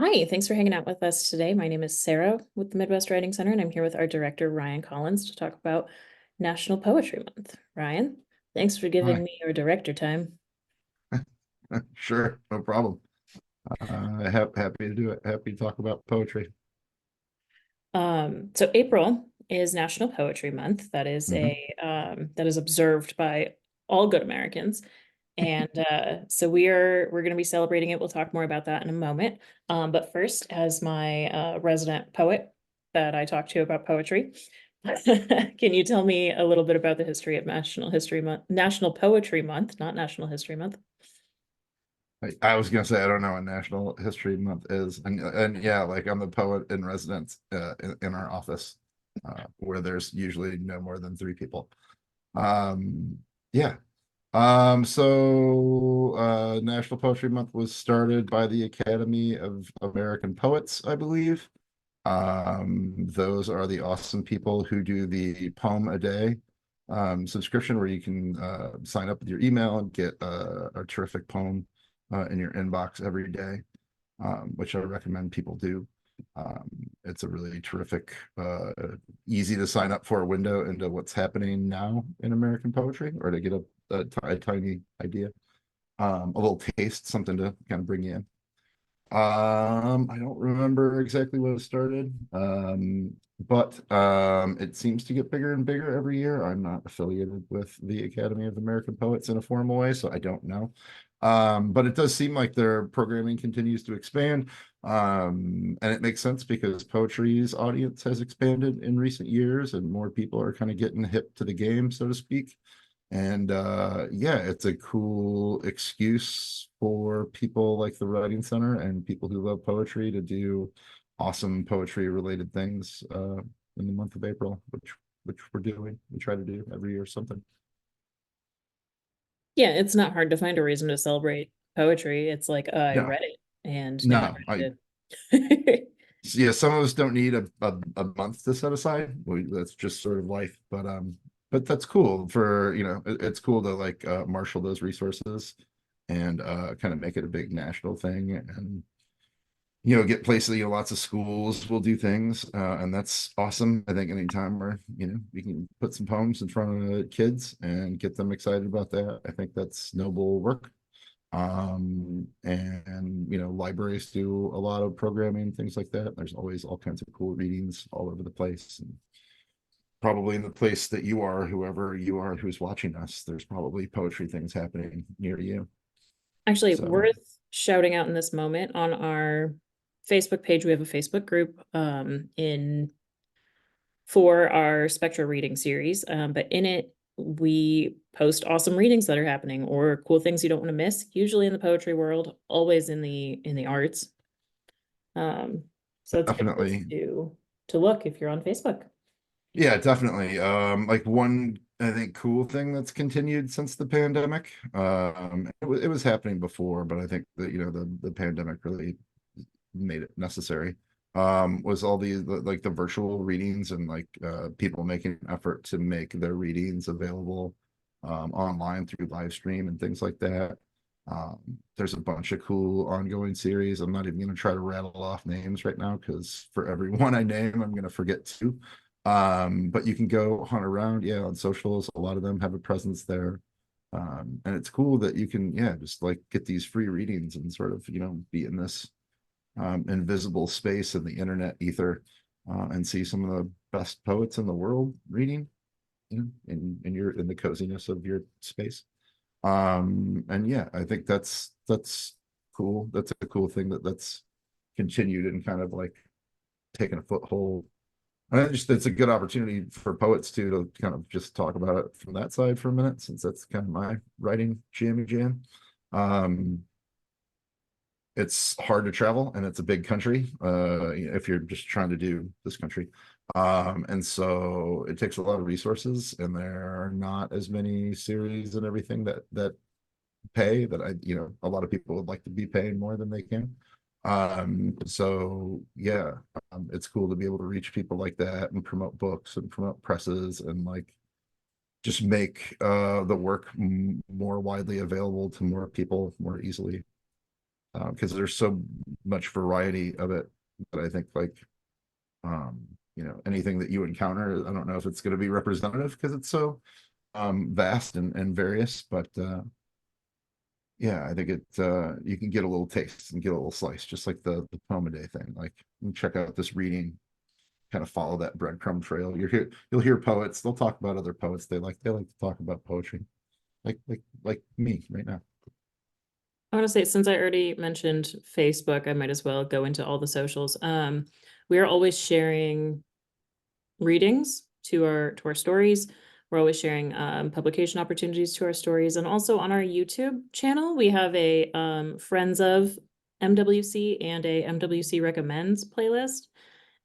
Hi, thanks for hanging out with us today. My name is Sarah with the Midwest Writing Center, and I'm here with our director, Ryan Collins, to talk about National Poetry Month. Ryan, thanks for giving Hi. me your director time. Sure, no problem. Happy to do it. Happy to talk about poetry. So April is National Poetry Month. That is Mhm. that is observed by all good Americans. And so we're going to be celebrating it. We'll talk more about that in a moment. But first, as my resident poet that I talk to about poetry, can you tell me a little bit about the history of National History Month, National Poetry Month, not National History Month? I was gonna say I don't know what National History Month is, and yeah, like I'm the poet in residence in our office, where there's usually no more than three people. Um, yeah. National Poetry Month was started by the Academy of American Poets, I believe. Those are the awesome people who do the poem a day subscription where you can sign up with your email and get a terrific poem in your inbox every day, which I recommend people do. Um, it's a really terrific, easy to sign up for a window into what's happening now in American poetry, or to get a tiny idea, a little taste, something to kind of bring you in. I don't remember exactly when it started, but it seems to get bigger and bigger every year. I'm not affiliated with the Academy of American Poets in a formal way, so I don't know. But it does seem like their programming continues to expand. And it makes sense because poetry's audience has expanded in recent years, and more people are kind of getting hip to the game, so to speak. And yeah, it's a cool excuse for people like the Writing Center and people who love poetry to do awesome poetry related things in the month of April, which we're doing. We try to do every year something. Yeah, it's not hard to find a reason to celebrate poetry. It's like, I No, read it, and now no, I I'm ready to. yeah, some of us don't need a month to set aside. That's just sort of life. But that's cool for, it's cool to like marshal those resources and kind of make it a big national thing and get places, lots of schools will do things, and that's awesome. I think anytime where, we can put some poems in front of kids and get them excited about that, I think that's noble work. And libraries do a lot of programming, things like that. There's always all kinds of cool readings all over the place. And probably in the place that you are, whoever you are who's watching us, there's probably poetry things happening near you. Actually, So worth shouting out in this moment on our Facebook page. We have a Facebook group in for our Spectra reading series. But in it, we post awesome readings that are happening or cool things you don't want to miss, usually in the poetry world, always in the arts. Um, so it's a good place definitely. to look if you're on Facebook. Yeah, definitely. Like one, I think, cool thing that's continued since the pandemic. It was happening before, but I think that the pandemic really made it necessary. Was all like the virtual readings and like people making an effort to make their readings available online through live stream and things like that. Um, there's a bunch of cool ongoing series. I'm not even going to try to rattle off names right now because for every one I name, I'm going to forget two. But you can go hunt around, yeah, on socials. A lot of them have a presence there. And it's cool that you can, yeah, just like get these free readings and sort of, be in this invisible space in the internet ether and see some of the best poets in the world reading, in the coziness of your space. And yeah, I think that's cool. That's a cool thing that's continued and kind of like taken a foothold. And I just it's a good opportunity for poets too to kind of just talk about it from that side for a minute, since that's kind of my writing jammy jam. Um, it's hard to travel and it's a big country if you're just trying to do this country, and so it takes a lot of resources, and there are not as many series and everything that pay that a lot of people would like to be paying more than they can. So yeah, it's cool to be able to reach people like that and promote books and promote presses and like just make the work more widely available to more people more easily. because there's so much variety of it that I think like anything that you encounter, I don't know if it's going to be representative because it's so vast and various, but yeah, I think you can get a little taste and get a little slice, just like the poem a day thing. Like, check out this reading, kind of follow that breadcrumb trail. You'll hear poets. They'll talk about other poets they like to talk about poetry, like me right now. I want to say, since I already mentioned Facebook, I might as well go into all the socials. We are always sharing readings to our stories. We're always sharing publication opportunities to our stories. And also on our YouTube channel, we have a Friends of MWC and a MWC Recommends playlist.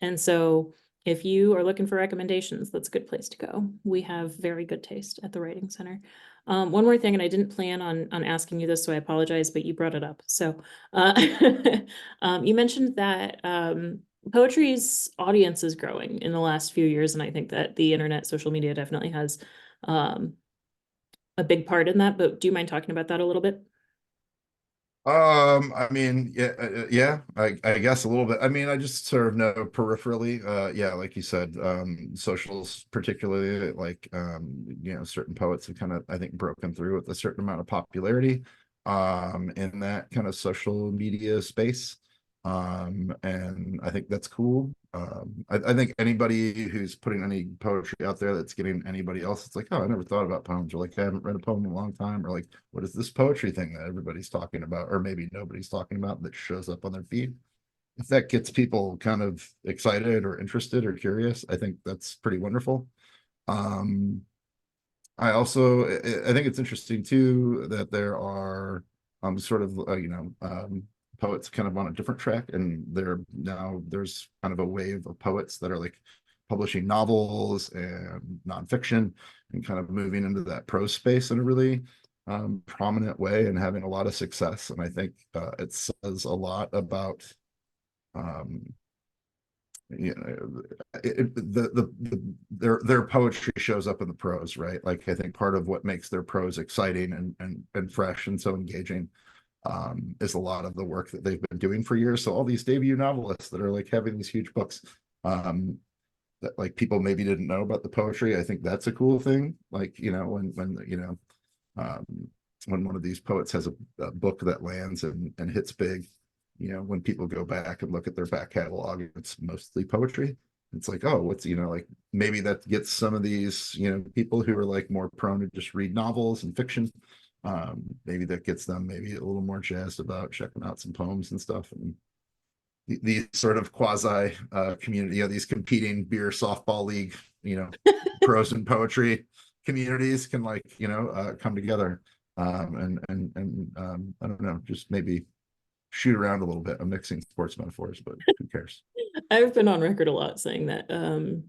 And so if you are looking for recommendations, that's a good place to go. We have very good taste at the Writing Center. One more thing, and I didn't plan on asking you this, so I apologize, but you brought it up. So you mentioned that poetry's audience is growing in the last few years, and I think that the internet, social media definitely has a big part in that. But do you mind talking about that a little bit? I mean, yeah, I guess a little bit. I mean, I just sort of know peripherally, yeah, like you said, socials, particularly like, certain poets have kind of, I think, broken through with a certain amount of popularity, in that kind of social media space. And I think that's cool. I think anybody who's putting any poetry out there that's getting anybody else, it's like, oh, I never thought about poems, or like I haven't read a poem in a long time, or like, what is this poetry thing that everybody's talking about, or maybe nobody's talking about, that shows up on their feed? If that gets people kind of excited or interested or curious, I think that's pretty wonderful. Um, I think it's interesting too that there are sort of poets kind of on a different track, and there's kind of a wave of poets that are like publishing novels and nonfiction and kind of moving into that prose space in a really prominent way and having a lot of success. And I think it says a lot about um, their poetry shows up in the prose, right? Like, I think part of what makes their prose exciting and fresh and so engaging is a lot of the work that they've been doing for years. So all these debut novelists that are like having these huge books, that like people maybe didn't know about the poetry, I think that's a cool thing. Like, um, when one of these poets has a book that lands and hits big, when people go back and look at their back catalog, it's mostly poetry. It's like, oh, like maybe that gets some of these, people who are like more prone to just read novels and fiction. Maybe that gets them maybe a little more jazzed about checking out some poems and stuff. And these sort of quasi community, these competing beer softball league, prose and poetry communities can, like, come together, and I don't know, just maybe shoot around a little bit. I'm mixing sports metaphors, but who cares? I've been on record a lot saying that a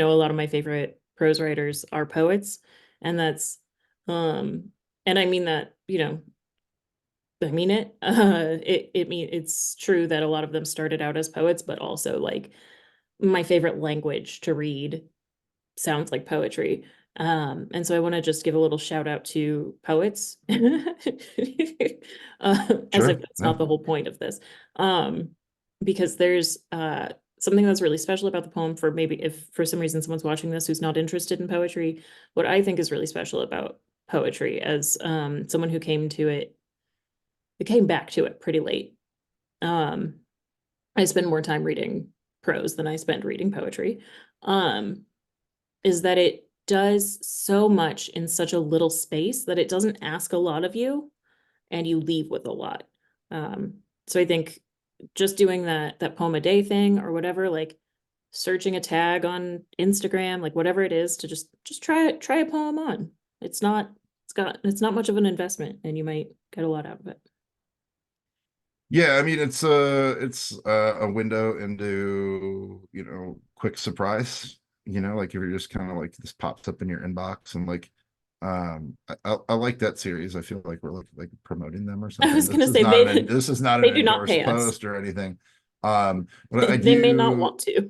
lot of my favorite prose writers are poets, and that's and I mean that, I mean it. It's true that a lot of them started out as poets, but also like my favorite language to read sounds like poetry. And so I want to just give a little shout out to poets, as if Sure. that's Yeah. not the whole point of this. Because there's something that's really special about the poem. For maybe if for some reason someone's watching this who's not interested in poetry, what I think is really special about poetry, as someone who came back to it pretty late. Um, I spend more time reading prose than I spend reading poetry. Um, is that it does so much in such a little space that it doesn't ask a lot of you and you leave with a lot. Um, so I think just doing that poem a day thing or whatever, like searching a tag on Instagram, like whatever it is, to just try a poem on. It's not much of an investment and you might get a lot out of it. Yeah, I mean, it's a window into, quick surprise, like if you're just kind of like, this pops up in your inbox, and like, I like that series. I feel like we're like promoting them or I something. was gonna say they This is not an they do not endorsed pay us. post or anything. But I They may not do, want to.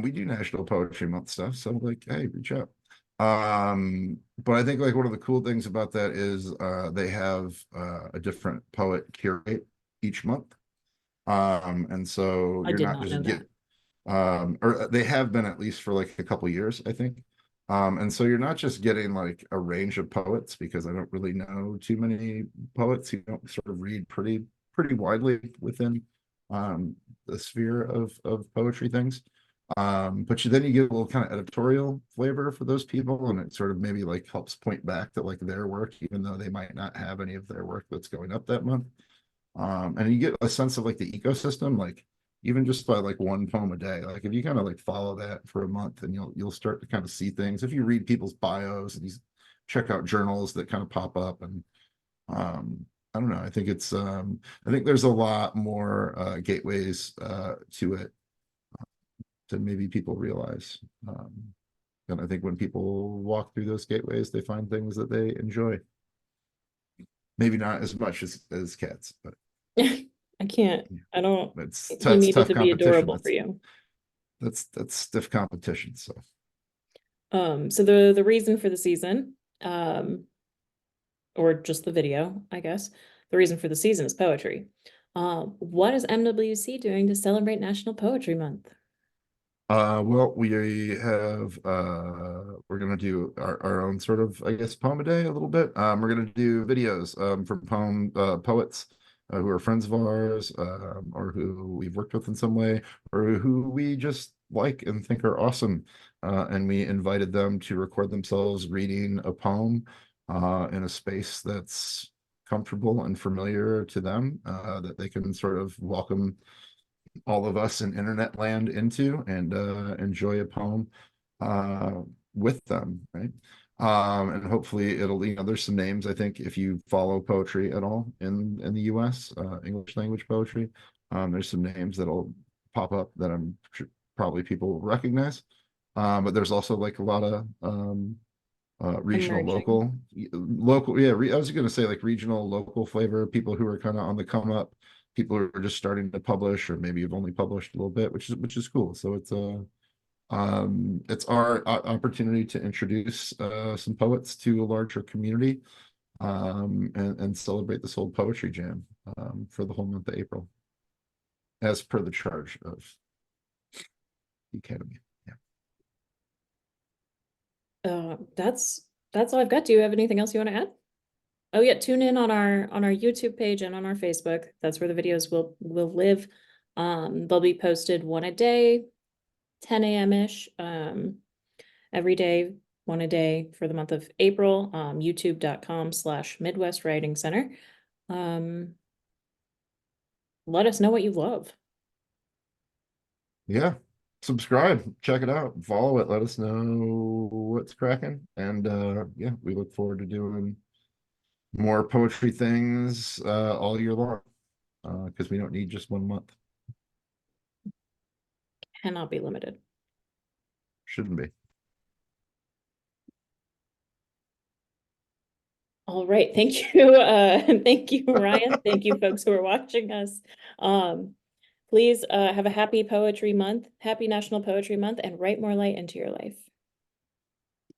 we do National Poetry Month stuff, so like, hey, reach out. But I think like one of the cool things about that is they have a different poet curate each month. And so I you're did not not just know that. or they have been at least for like a couple years, I think. And so you're not just getting like a range of poets, because I don't really know too many poets who don't sort of read pretty widely within the sphere of poetry things. But then you get a little kind of editorial flavor for those people, and it sort of maybe like helps point back to like their work, even though they might not have any of their work that's going up that month. And you get a sense of like the ecosystem, like even just by like one poem a day. Like if you kind of like follow that for a month, and you'll start to kind of see things. If you read people's bios and you check out journals that kind of pop up, and I don't know. I think there's a lot more gateways to it than maybe people realize. And I think when people walk through those gateways, they find things that they enjoy. Maybe not as much as cats, but I can't. yeah, I don't. He that's needed tough to be competition. adorable for you. That's stiff competition. So So the reason for the season, or just the video, I guess. The reason for the season is poetry. What is MWC doing to celebrate National Poetry Month? well, we have we're gonna do our own sort of, I guess, poem a day a little bit. We're gonna do videos from poets who are friends of ours, or who we've worked with in some way, or who we just like and think are awesome. And we invited them to record themselves reading a poem in a space that's comfortable and familiar to them, that they can sort of welcome all of us in internet land into, and enjoy a poem uh, with them, right? And hopefully it'll, there's some names, I think, if you follow poetry at all in the US, English language poetry, there's some names that'll pop up that I'm sure probably people will recognize. But there's also like a lot of regional, Emerging. local, yeah, I was gonna say like regional, local flavor, people who are kind of on the come up, people who are just starting to publish, or maybe have only published a little bit, which is cool. So it's our opportunity to introduce some poets to a larger community, and celebrate this whole poetry jam for the whole month of April, as per the charge of the Academy. That's all I've got. Do you have anything else you want to add? Oh yeah, tune in on our YouTube page and on our Facebook. That's where the videos will live. They'll be posted one a day, 10 a.m. ish. Every day, one a day for the month of April. YouTube.com/Midwest Writing Center. Let us know what you love. Yeah, subscribe, check it out, follow it, let us know what's cracking. And yeah, we look forward to doing more poetry things all year long, because we don't need just 1 month. Cannot be limited. Shouldn't be. All right. Thank you. Thank you, Ryan. Thank you, folks who are watching us. Please have a happy poetry month, happy National Poetry Month, and write more light into your life.